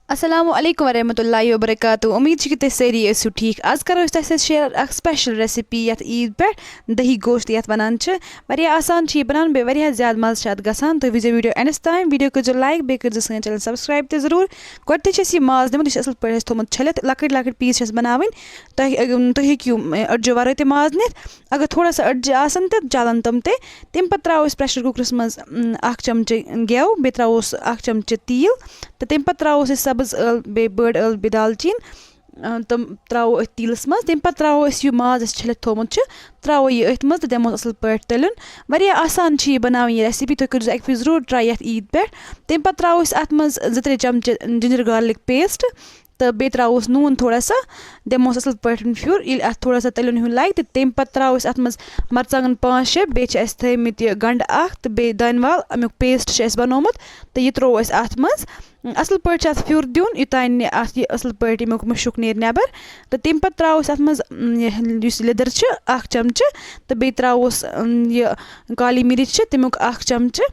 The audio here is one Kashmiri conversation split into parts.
अस्सलामु अलैकुम वरहमतुल्लाहि वबरकातुहू। उम्मीद कि तुम सारी ٲسِو ٹھیٖک। आज करो तुम शेयर अख स्पेशल रेसिपी यथ ईद पे दही गोश्त यथ वनान वारिया आसान बनान बे वारिया ज़्यादा मज़ गसान। तुम विजो वीडियो एंडस ताम वीडियो कर लाइक बे कर सन चैनल सब्सक्राइब तो जरूर गोटे माज निमुत असल पे थोमुत छलित लकट लकट पीस बनावन तुम हेक्यू अड़जो वर माज नित अगर थोड़ा सा अड़जे आसन तो चलन तम तम पे त्रो प्रेशर कुकरस मज अख चमचे गेव बे त्रो अख चमचे तील तो तम पे त्रो सब्ज ٲl बे बड़ ٲl बे दालचीन तम त्रो तीलस मज तम पे त्रो यह माज छलित थोमुत त्रो यह अथ मज दमो असल पे तलन वारिया आसान बनावन यह रेसिपी तुम कर अक जरूर ट्राई यथ ईद पे तम पे त्रो अत मज 2-3 चमचे जिंजर गार्लिक पेस्ट तो बे त्रो नून थोड़ा सा दमो असल पे फ्यूर ये थोड़ा सा तलन हूँ लगे तो तम पे त्रो अत मज मरचांगन 5-6 बे थमित गंड तो बे दानवाल अमुक पेस्ट बनोमुत तो यह त्रो अत मज असल पे फ्यूर दिन युतान असल पे अमुक मुशुक नेर नबर तो तम पे त्रो अत मज लिदर अख चमचे तो बे त्रो यह काली मिर्च तमुक अख चमचे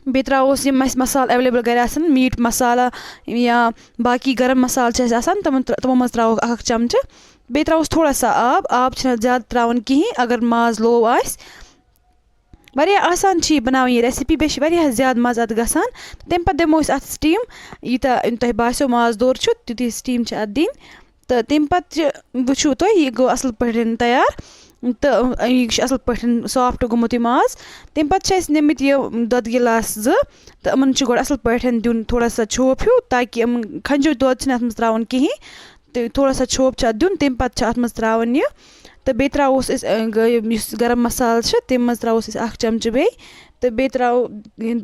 बे त्रो मसाल अवेलेबल गर मीट मसाला या बाकी गरम मसाला तमो मज त्रो अख चमचे बे त्रो थोड़ा सा आब ज़्यादा त्रा कहें अगर माज लो आस वारिया आसान बनावन यह रेसिपी बे ज़्यादा मज़ अत गसान तम पे दमो अत स्टीम यूता तुम बासो माज दोर तुत स्टीम अत दिन तो तम पे वो तुम यह गो असल पे तैयार तो यह असल पे सॉफ्ट गोमुत माज तम पे निमित यह दोद गिलास 2 तो इन गो असल पे दिन थोड़ा सा छोप हूँ ताकि खंजो दोद अत मज त्रा कहें तो थोड़ा सा छोप दिन तम पे अत मज त्रा यह तो बे त्रो गरम मसाल तम मज त्रो अख चमचे बे तो बे त्रो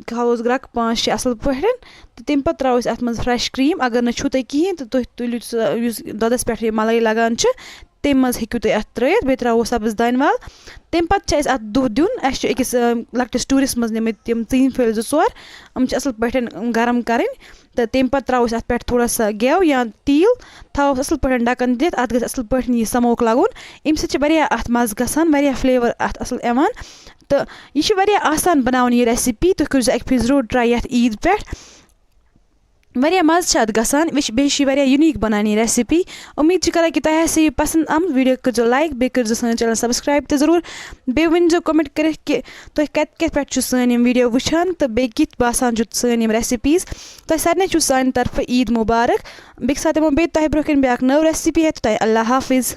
खावोस ग्रक 5-6 असल पे तो तम पे त्रो अत मज फ्रेश क्रीम अगर न तुम कहें तो तुम तुलु दोदस पे मलाई लगान तम मज हेक्यू तुम अत त्रित बे त्रो सब्ज दानवाल तम पे अत दुह दिन अकिस लकटिस टूरिस मज निमित तम तीन फल 2-4 असल पे गरम करें तो तम पे त्रो अत पे थोड़ा सा गेव या तील थो असल पे ढकन दित अत ग असल पे समोक लगुन अमि अत मज़ गसान वारिया फ्लेवर अत असल यवान तो यह आसान बनावन यह रेसिपी तुम कर अक जरूर ट्राई यथ ईद पे वारिया मज़ अत गसान बे यूनिक बनान यह रेसिपी उम्मीद कर कि तुम यह पसंद आम वीडियो कर लाइक बे कर सन चैनल सब्सक्राइब तो जरूर बे वन कमेंट कर कि तुम कत पे सन वीडियो वुचान तो बे कित बासान सन रेसिपीज तुम सारे सान तरफ ईद मुबारक बे साथ बे तुम ब्रोह ब्या नव रेसिपी है तो अल्लाह हाफिज़।